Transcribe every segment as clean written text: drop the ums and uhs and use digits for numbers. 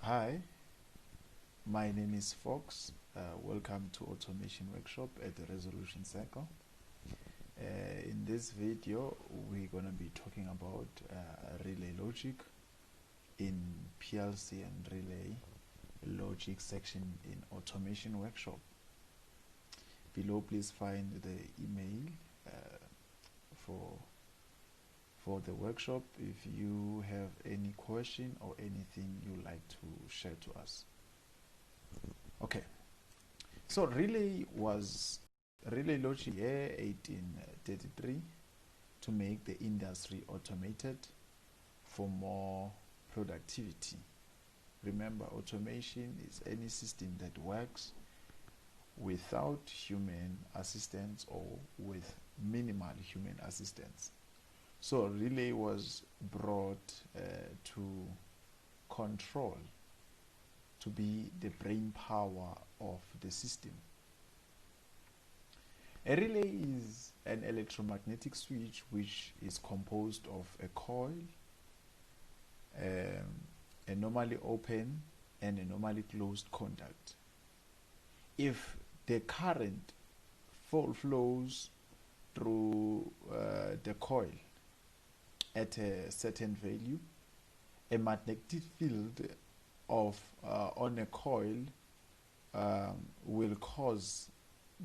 Hi, my name is Fox. Welcome to Automation Workshop at the Resolution Circle. In this video, we're going to be talking about relay logic in PLC and relay logic section in Automation Workshop. Below, please find the email for the workshop if you have any question or anything you'd like to share to us. Okay, so relay logic year 1833 to make the industry automated for more productivity. Remember, automation is any system that works without human assistance or with minimal human assistance. So relay was brought to control, to be the brain power of the system. A relay is an electromagnetic switch which is composed of a coil, a normally open and a normally closed contact. If the current flows through the coil at a certain value, a magnetic field on a coil will cause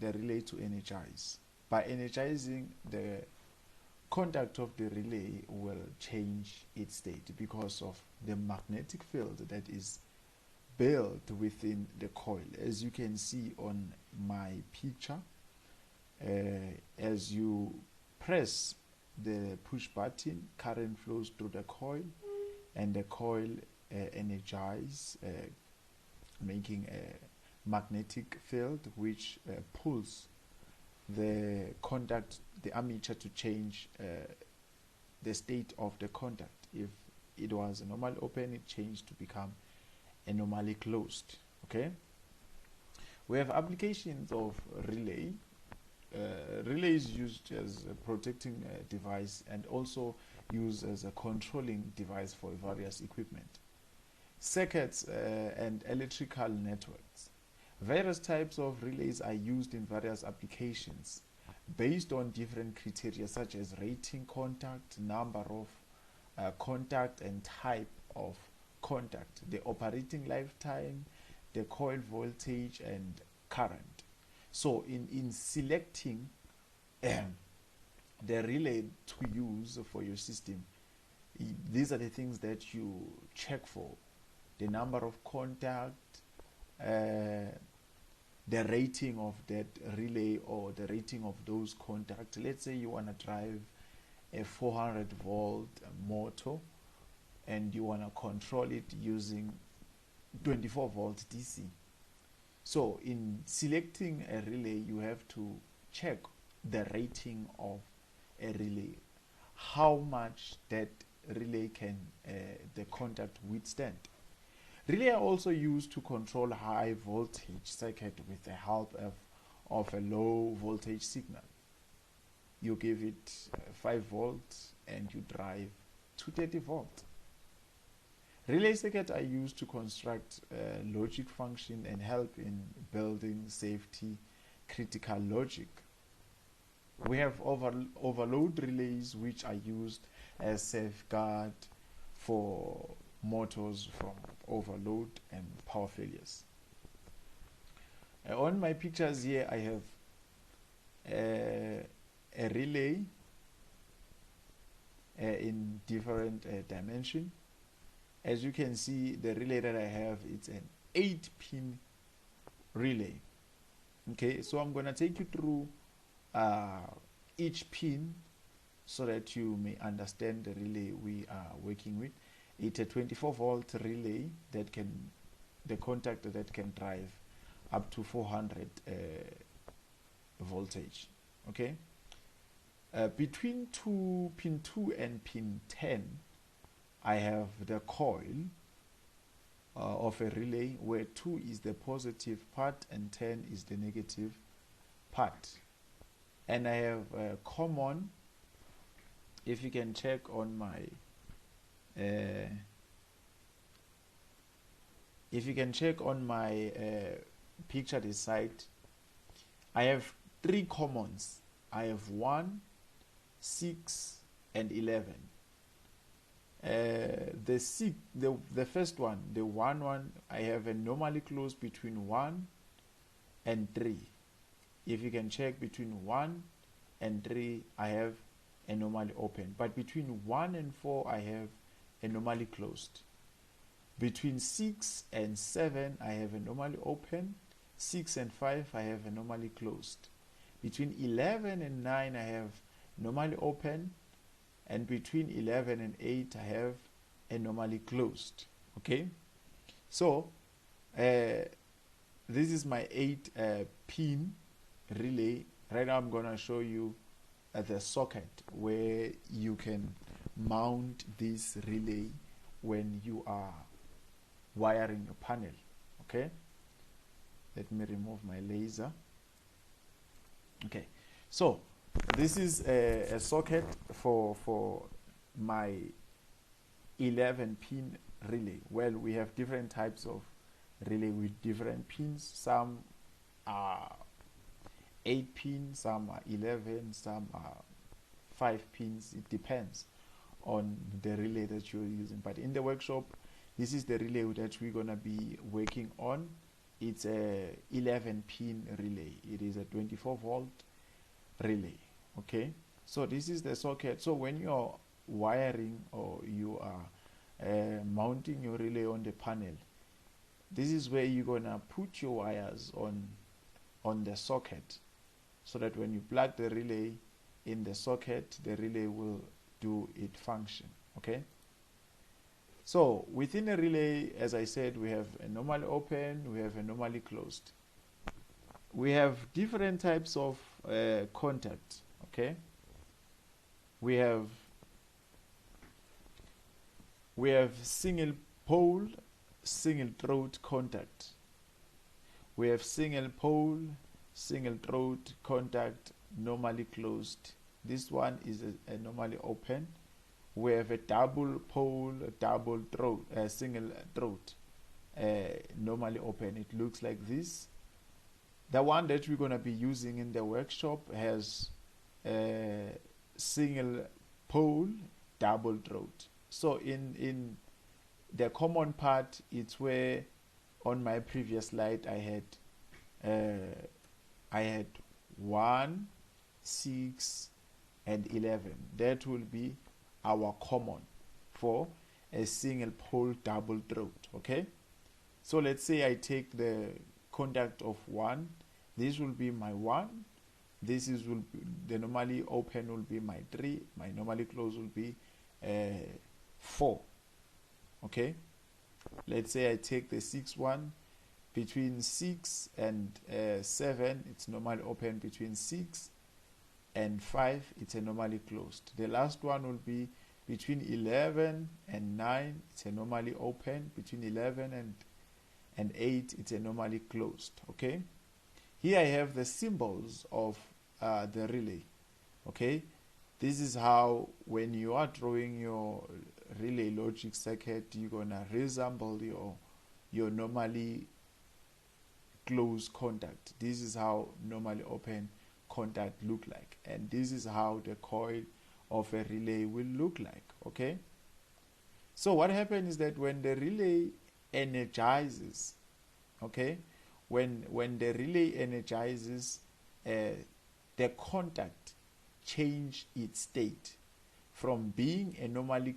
the relay to energize. By energizing, the contact of the relay will change its state because of the magnetic field that is built within the coil. As you can see on my picture, as you press the push button, current flows through the coil and the coil energizes, making a magnetic field which pulls the contact, the armature, to change the state of the contact. If it was a normal open, it changed to become a normally closed. Okay, we have applications of relay. Relay is used as a protecting device and also used as a controlling device for various equipment. Circuits and electrical networks. Various types of relays are used in various applications based on different criteria such as rating contact, number of contact and type of contact, the operating lifetime, the coil voltage and current. So in selecting the relay to use for your system, these are the things that you check for: the number of contact, the rating of that relay or the rating of those contacts. Let's say you want to drive a 400 volt motor and you want to control it using 24 volt DC. So in selecting a relay, you have to check the rating of a relay, how much that relay can the contact withstand. Relay are also used to control high voltage circuit with the help of a low voltage signal. You give it 5 volts and you drive to 30 volts. Relay circuits are used to construct logic function and help in building safety critical logic. We have overload relays, which are used as safeguard for motors from overload and power failures. On my pictures here, I have a relay in different dimension. As you can see, the relay that I have, it's an 8-pin relay. Okay, so I'm going to take you through each pin so that you may understand the relay we are working with. It's a 24 volt relay that the contact that can drive up to 400 voltage. Okay, between pin 2 and pin 10, I have the coil of a relay where 2 is the positive part and 10 is the negative part. And I have a common, if you can check on my if you can check on my picture this side, I have 3 commons. I have 1, 6 and 11. The first one, the 1, I have a normally closed between 1 and 3. If you can check between 1 and 3, I have a normally open. But between 1 and 4, I have a normally closed. Between 6 and 7, I have a normally open. 6 and 5, I have a normally closed. Between 11 and 9, I have normally open. And between 11 and 8, I have a normally closed. Okay? So, this is my 8 pin relay. Right now, I'm going to show you the socket where you can mount this relay when you are wiring your panel. Okay? Let me remove my laser. Okay, so this is a socket for my 11 pin relay. Well, we have different types of relay with different pins. Some are 8 pins, some are 11, some are 5 pins. It depends on the relay that you're using. But in the workshop, this is the relay that we're gonna be working on. It's a 11 pin relay. It is a 24 volt relay. Okay, so this is the socket. So when you're wiring or you are mounting your relay on the panel, this is where you're gonna put your wires on the socket, so that when you plug the relay in the socket, the relay will do its function. Okay, so within a relay, as I said, we have a normally open, we have a normally closed. We have different types of contacts. Okay, we have single pole, single throat contact. We have single pole, single throat contact, normally closed. This one is a normally open. We have a double pole, a double throat, a single throat, normally open. It looks like this. The one that we're going to be using in the workshop has a single pole, double throat. So in the common part, it's where on my previous slide I had 1, 6 and 11. That will be our common for a single pole double throat. Okay, so let's say I take the contact of 1. This will be my 1. This is the normally open will be my 3. My normally closed will be 4. Okay, let's say I take the 6 one. Between 6 and 7, it's normally open. Between 6 and 5, it's a normally closed. The last one will be between 11 and 9, it's a normally open. Between 11 and 8, it's a normally closed. Okay, here I have the symbols of the relay. Okay, this is how when you are drawing your relay logic circuit, you're gonna resemble your normally closed contact. This is how normally open contact look like, and this is how the coil of a relay will look like. Okay, so what happens is that when the relay energizes, okay, when the relay energizes, the contact change its state from being a normally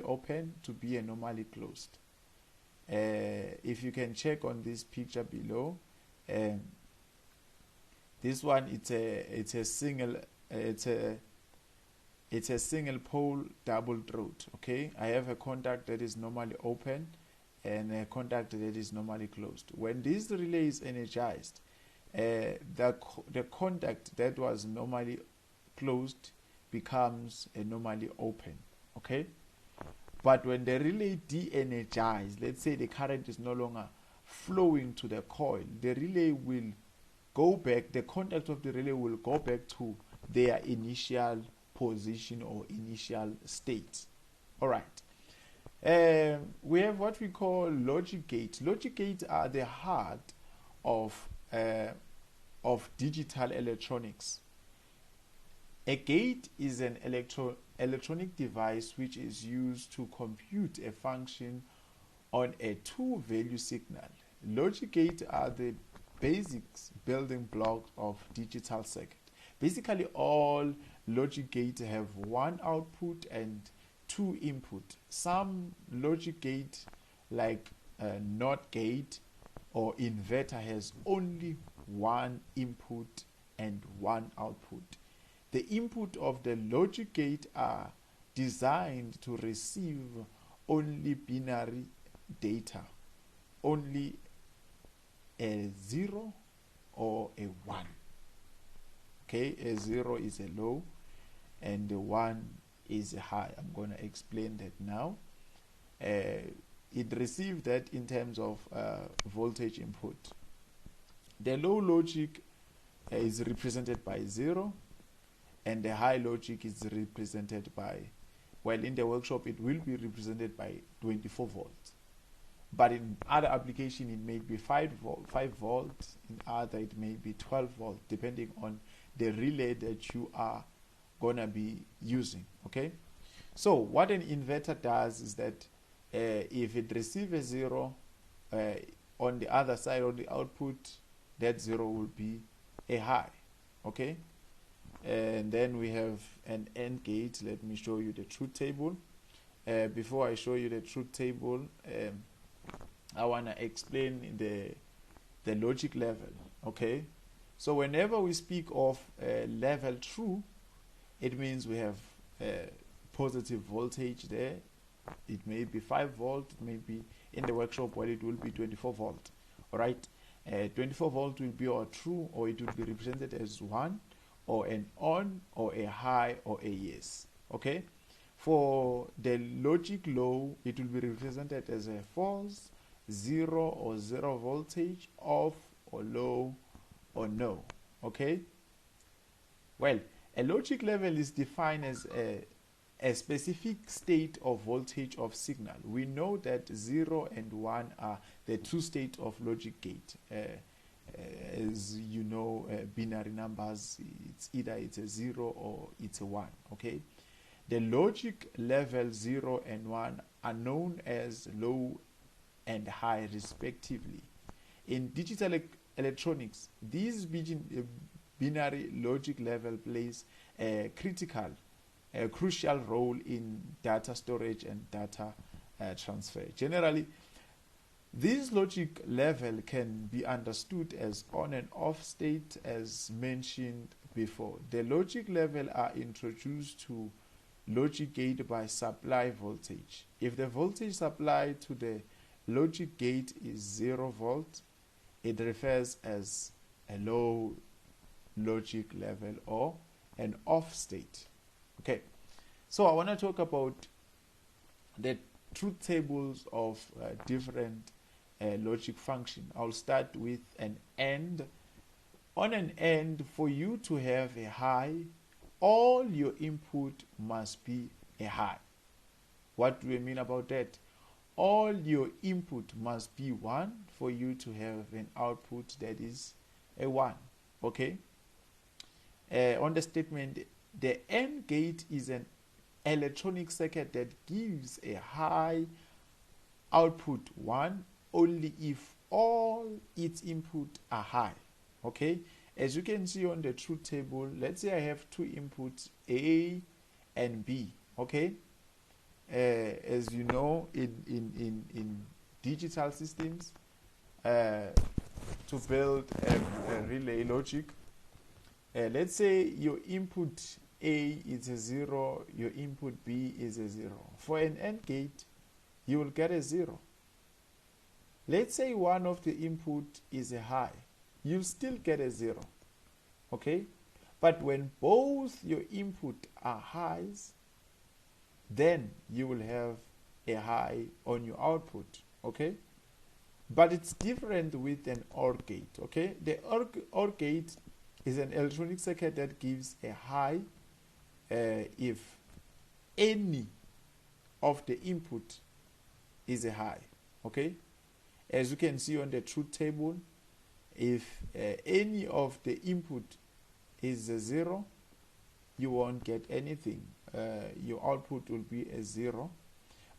open to be a normally closed. If you can check on this picture below, this one it's a single pole double throat. Okay, I have a contact that is normally open and a contact that is normally closed. When this relay is energized, the contact that was normally closed becomes a normally open. Okay, but when the relay de-energized, let's say the current is no longer flowing to the coil, the relay will go back, the contact of the relay will go back to their initial position or initial state. All right. We have what we call logic gates. Logic gates are the heart of digital electronics. A gate is an electronic device which is used to compute a function on a two-value signal. Logic gates are the basics building blocks of digital circuit. Basically, all logic gates have one output and two input. Some logic gate, like NOT gate or inverter, has only one input and one output. The input of the logic gate are designed to receive only binary data, only a 0 or a 1. Okay, a 0 is a low and a 1 is a high. I'm going to explain that now. It receives that in terms of voltage input. The low logic is represented by 0, and the high logic is represented by, well, in the workshop it will be represented by 24 volts. But in other application it may be 5 volts, in other it may be 12 volts, depending on the relay that you are gonna be using. Okay, so what an inverter does is that if it receives a 0 on the other side of the output, that 0 will be a high. Okay, and then we have an AND gate. Let me show you the truth table. Before I show you the truth table, I want to explain the logic level. Okay, so whenever we speak of level true, it means we have positive voltage there. It may be 5 volt, it may be in the workshop where it will be 24 volt. All right, 24 volt will be our true, or it will be represented as 1 or an on or a high or a yes. Okay, for the logic low, it will be represented as a false, 0 or 0 voltage, off or low or no. Okay, well, a logic level is defined as a specific state of voltage of signal. We know that 0 and 1 are the two states of logic gate. As you know, binary numbers, it's a 0 or it's a 1. Okay, the logic level 0 and 1 are known as low and high respectively. In digital electronics, these binary logic level plays a crucial role in data storage and data transfer. Generally, this logic level can be understood as on and off state, as mentioned before. The logic level are introduced to logic gate by supply voltage. If the voltage supplied to the logic gate is 0 volt, it refers as a low logic level or an off state. Okay, so I want to talk about the truth tables of different logic function. I'll start with an AND. On an AND, for you to have a high, all your input must be a high. What do I mean about that? All your input must be 1 for you to have an output that is a 1. Okay, on the statement, the AND gate is an electronic circuit that gives a high output 1 only if all its input are high. Okay, as you can see on the truth table, let's say I have two inputs, A and B. Okay, as you know, in digital systems, to build a relay logic, let's say your input A is a 0, your input B is a 0. For an AND gate, you will get a 0. Let's say one of the input is a high, you'll still get a 0. Okay, but when both your input are highs, then you will have a high on your output. Okay, but it's different with an OR gate. Okay, the OR gate is an electronic circuit that gives a high if any of the input is a high. Okay, as you can see on the truth table, if any of the input is a 0, you won't get anything. Your output will be a 0.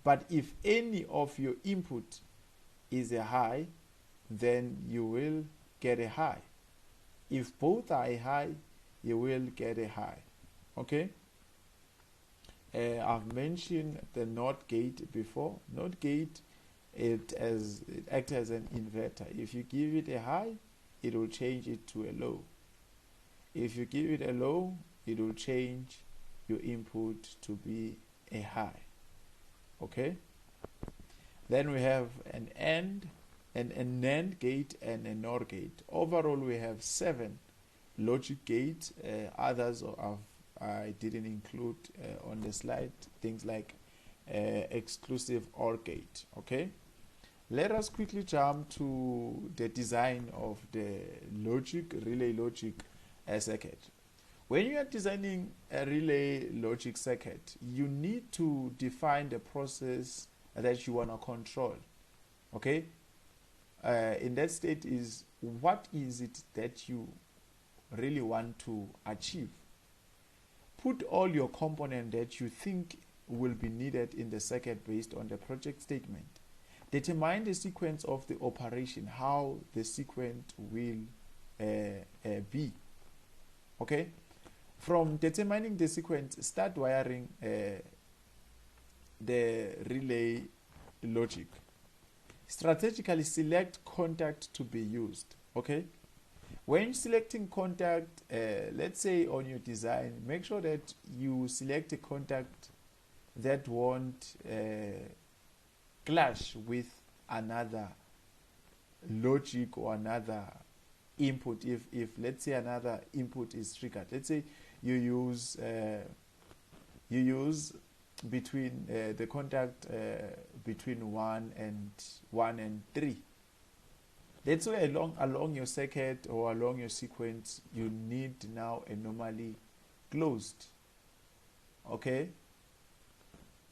But if any of your input is a high, then you will get a high. If both are a high, you will get a high. Okay? I've mentioned the NOT gate before. NOT gate, it acts as an inverter. If you give it a high, it will change it to a low. If you give it a low, it will change your input to be a high. Okay? Then we have an AND, and a NAND gate, and a NOR gate. Overall, we have 7 logic gates. Others I didn't include on the slide. Things like exclusive OR gate. Okay? Let us quickly jump to the design of the relay logic circuit. When you are designing a relay logic circuit, you need to define the process that you want to control. Okay? In that state is, what is it that you really want to achieve? Put all your components that you think will be needed in the circuit based on the project statement. Determine the sequence of the operation, how the sequence will be. Okay? From determining the sequence, start wiring the relay logic. Strategically select contact to be used. Okay? When selecting contact, let's say on your design, make sure that you select a contact that won't clash with another logic or another input. If let's say another input is triggered, let's say you use between the contact between 1 and 3. That's why along your circuit or along your sequence, you need now a normally closed. Okay?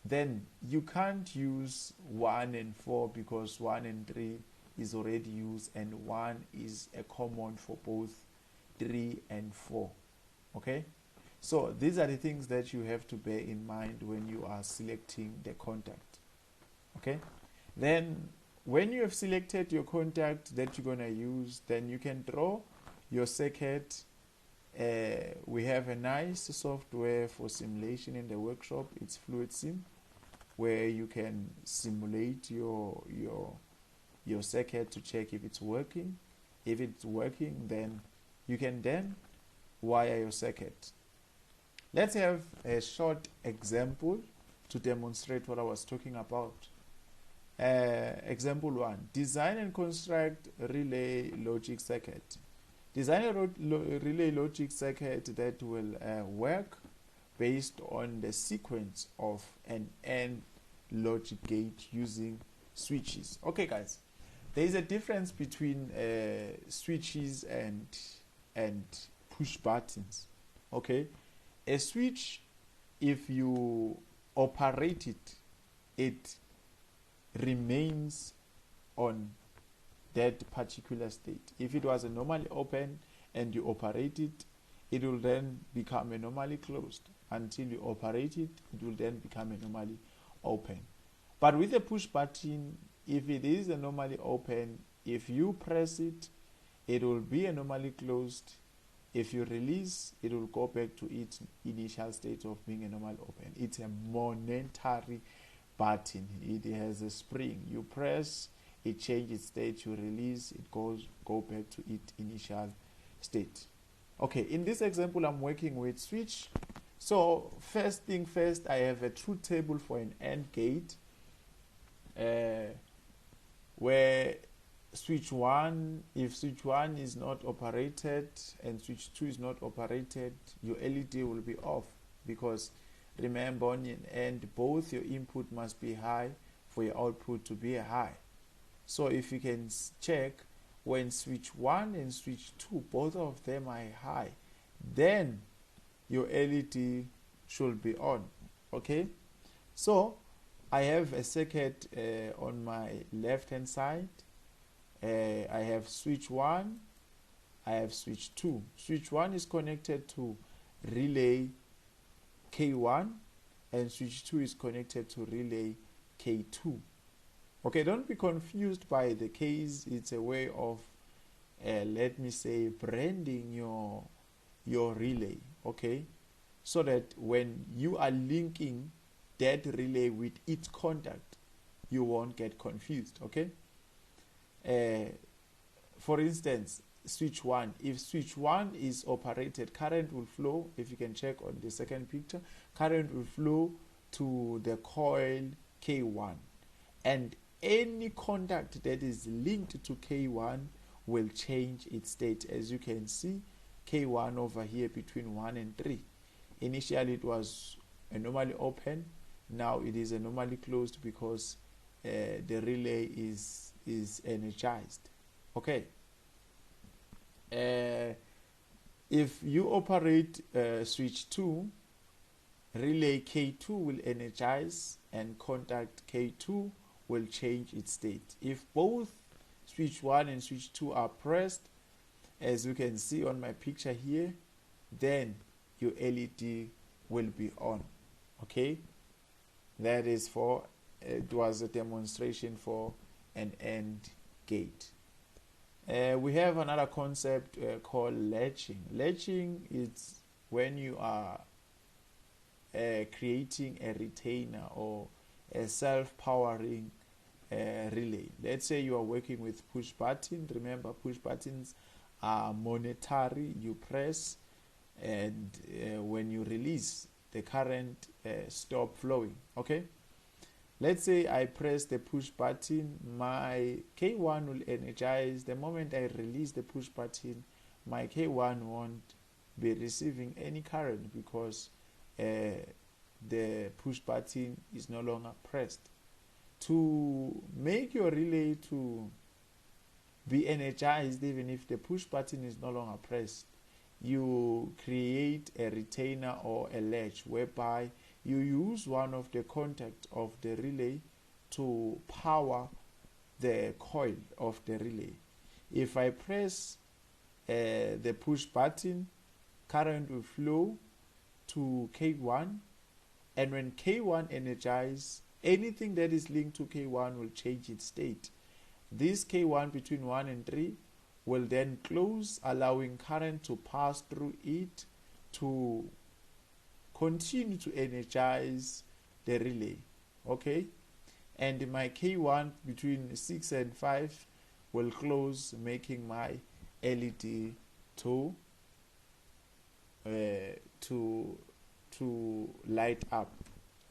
Then you can't use 1 and 4 because 1 and 3 is already used, and 1 is a common for both 3 and 4. Okay? So these are the things that you have to bear in mind when you are selecting the contact. Okay? Then when you have selected your contact that you're going to use, then you can draw your circuit. We have a nice software for simulation in the workshop. It's FluidSim, where you can simulate your circuit to check if it's working. If it's working, then you can then wire your circuit. Let's have a short example to demonstrate what I was talking about. Example 1. Design and construct relay logic circuit. Design a relay logic circuit that will work based on the sequence of an AND logic gate using switches. Okay, guys, there is a difference between switches and push buttons. Okay, a switch, if you operate it, it remains on that particular state. If it was a normally open and you operate it, it will then become a normally closed. Until you operate it, it will then become a normally open. But with a push button, if it is a normally open, if you press it, it will be a normally closed. If you release, it will go back to its initial state of being a normal open. It's a monetary button. It has a spring. You press, it changes state. You release, it go back to its initial state. Okay, in this example, I'm working with switch. So first thing first, I have a truth table for an AND gate where switch 1, if switch 1 is not operated and switch 2 is not operated, your LED will be off, because remember, on an AND, both your input must be high for your output to be high. So if you can check, when switch 1 and switch 2, both of them are high, then your LED should be on. Okay, so I have a circuit on my left hand side. I have switch 1, I have switch 2. Switch 1 is connected to relay K1 and switch 2 is connected to relay K2. Okay, don't be confused by the K's. It's a way of, let me say, branding your relay, okay? So that when you are linking that relay with its contact, you won't get confused, okay? For instance, switch 1. If switch 1 is operated, current will flow, if you can check on the second picture, current will flow to the coil K1. And any contact that is linked to K1 will change its state. As you can see, K1 over here between 1 and 3. Initially it was normally open, now it is normally closed because the relay is energized. Okay. If you operate switch 2, relay K2 will energize and contact K2 will change its state. If both switch 1 and switch 2 are pressed, as you can see on my picture here, then your LED will be on. Okay, that is for, it was a demonstration for an AND gate. We have another concept called latching. Latching is when you are creating a retainer or a self-powering relay. Let's say you are working with push button. Remember, push buttons are monetary. You press and when you release, the current stop flowing. Okay, let's say I press the push button, my K1 will energize. The moment I release the push button, my K1 won't be receiving any current because the push button is no longer pressed. To make your relay to be energized, even if the push button is no longer pressed, you create a retainer or a latch whereby you use one of the contacts of the relay to power the coil of the relay. If I press the push button, current will flow to K1, and when K1 energizes, anything that is linked to K1 will change its state. This K1 between 1 and 3 will then close, allowing current to pass through it to continue to energize the relay. Okay, and my K1 between 6 and 5 will close, making my LED to light up.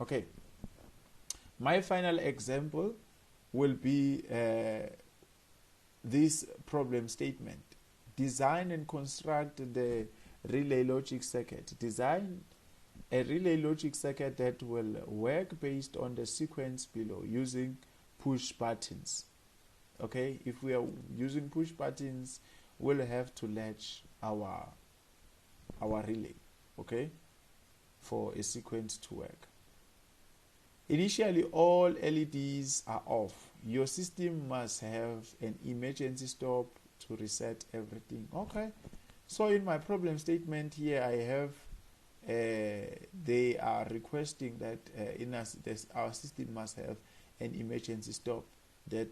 Okay, my final example will be this problem statement. Design and construct the relay logic circuit. Design a relay logic circuit that will work based on the sequence below using push buttons. Okay, if we are using push buttons, we'll have to latch our relay, okay, for a sequence to work. Initially, all LEDs are off. Your system must have an emergency stop to reset everything. Okay, so in my problem statement here, I have they are requesting that our system must have an emergency stop that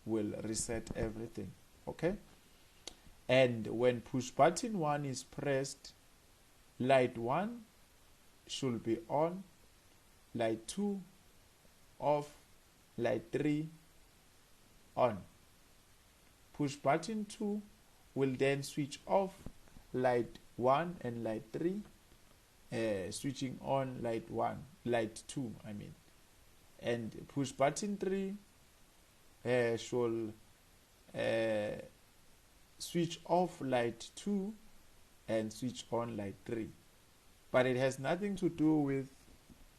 will reset everything. Okay, and when push button 1 is pressed, light 1 should be on, light 2 off, light 3 on. Push button 2 will then switch off light 1 and light 3, switching on light 2 I mean, and push button 3 should switch off light 2 and switch on light 3, but it has nothing to do with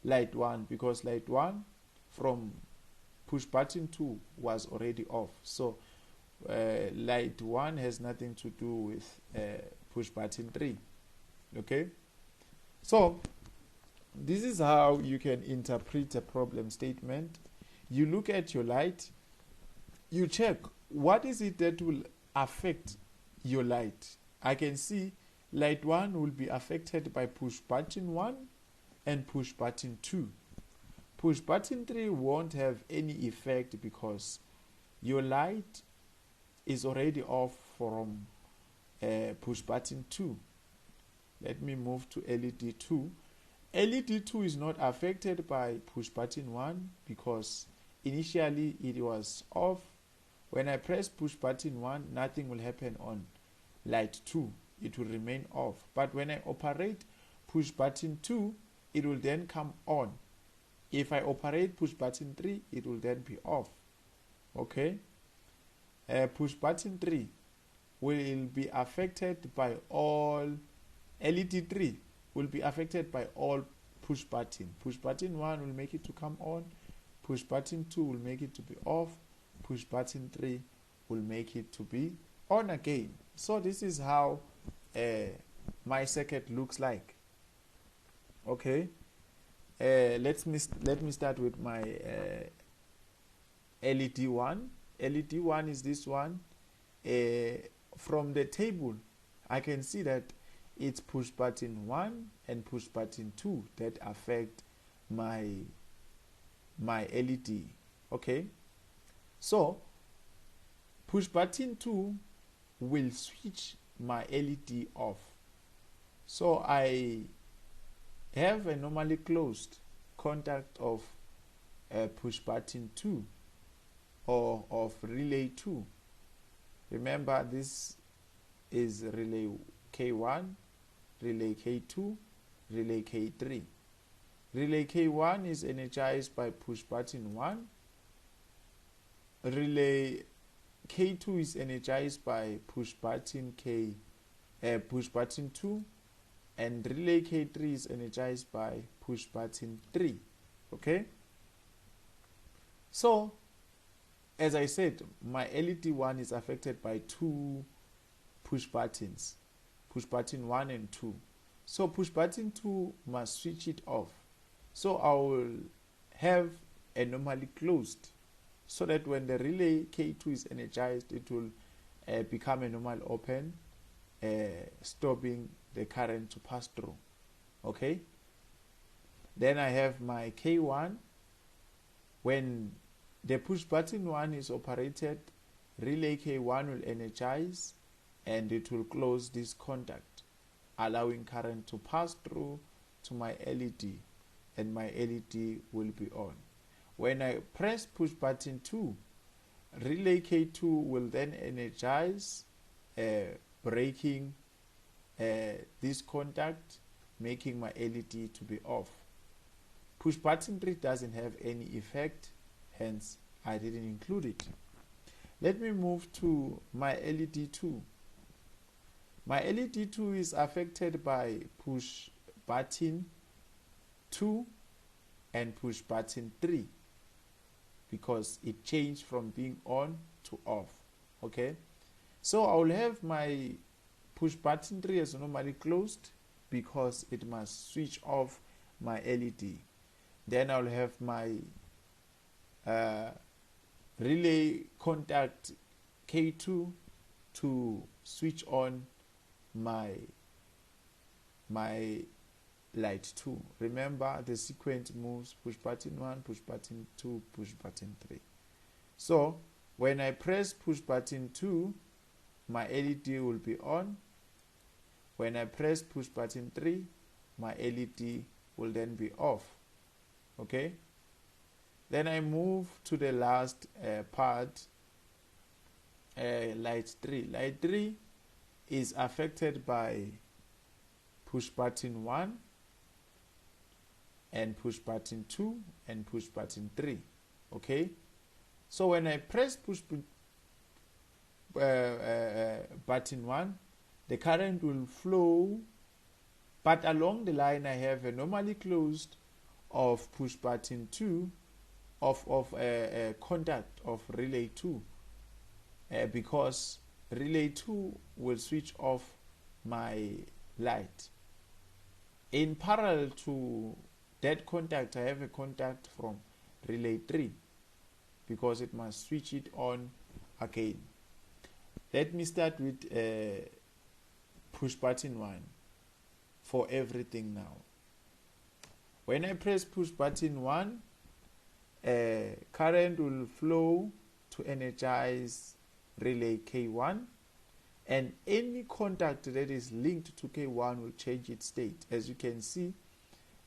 light 1 because light 1 from push button 2 was already off. So light 1 has nothing to do with push button 3. Okay, so this is how you can interpret a problem statement. You look at your light, you check what is it that will affect your light. I can see light 1 will be affected by push button 1 and push button 2. Push button 3 won't have any effect because your light is already off from push button 2. Let me move to LED 2. LED 2 is not affected by push button 1 because initially it was off. When I press push button 1, nothing will happen on light 2. It will remain off. But when I operate push button 2, it will then come on. If I operate push button 3, it will then be off. Okay? Push button 3 will be affected by all, LED 3 will be affected by all push button. Push button 1 will make it to come on. Push button 2 will make it to be off. Push button 3 will make it to be on again. So this is how my circuit looks like. Okay, let me start with my LED 1. LED 1 is this one. From the table, I can see that it's push button 1 and push button 2 that affect my LED. Okay, so push button 2 will switch my LED off. So I have a normally closed contact of push button 2 or of relay 2. Remember, this is relay K1, relay K2, relay K3. Relay K1 is energized by push button 1. Relay K2 is energized by push button 2, and relay K3 is energized by push button 3. Okay, so as I said, my LED 1 is affected by 2 push buttons, push button 1 and 2. So push button 2 must switch it off. So I will have a normally closed, so that when the relay K2 is energized, it will become a normal open, stopping the current to pass through. Okay, then I have my K1. When the push button 1 is operated, relay K1 will energize and it will close this contact, allowing current to pass through to my LED, and my LED will be on. When I press push button 2, relay K2 will then energize, breaking this contact, making my LED to be off. Push button 3 doesn't have any effect, hence I didn't include it. Let me move to my LED 2. My LED 2 is affected by push button 2 and push button 3 because it changed from being on to off. Okay, so I will have my push button 3 as normally closed because it must switch off my LED. Then I'll have my relay contact K2 to switch on my light 2. Remember, the sequence moves push button 1, push button 2, push button 3. So when I press push button 2, my LED will be on. When I press push button 3, my LED will then be off. Okay, then I move to the last part, light 3. Light 3 is affected by push button 1 and push button 2 and push button 3. Okay, so when I press push button 1, the current will flow, but along the line I have a normally closed of push button 2 of a contact of relay 2, because relay 2 will switch off my light. In parallel to that contact, I have a contact from relay 3 because it must switch it on again. Let me start with push button 1 for everything now. When I press push button 1, current will flow to energize relay K1, and any contact that is linked to K1 will change its state. As you can see,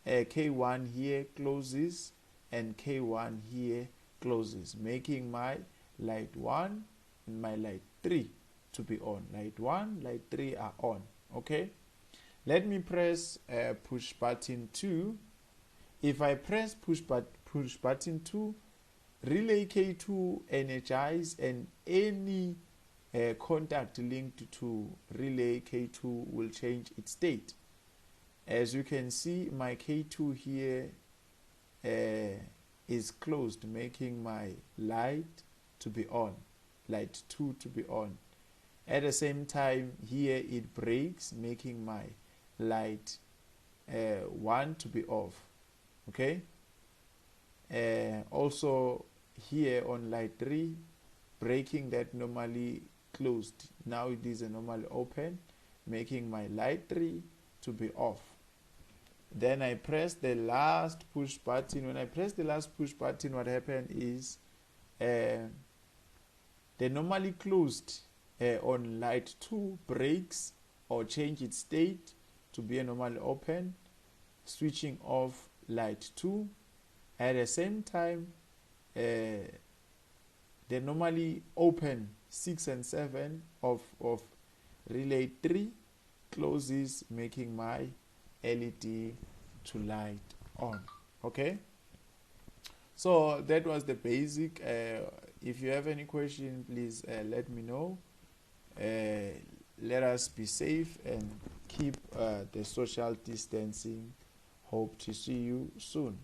K1 here closes and K1 here closes, making my light 1 and my light 3 to be on. Light 1, light 3 are on. Okay, let me press push button 2. If I press push button 2, relay K2 energize, and any contact linked to relay K2 will change its state. As you can see, my K2 here is closed, making my light to be on, light 2 to be on. At the same time, here it breaks, making my light 1 to be off. Okay. Also here on light 3, breaking that normally closed, now it is a normally open, making my light 3 to be off. Then I press the last push button. When I press the last push button, what happened is the normally closed on light 2 breaks or change its state to be a normally open, switching off light 2. At the same time, the normally open 6 and 7 of relay 3 closes, making my LED to light on. Okay, so that was the basic. If you have any question, please let me know. Let us be safe and keep the social distancing. Hope to see you soon.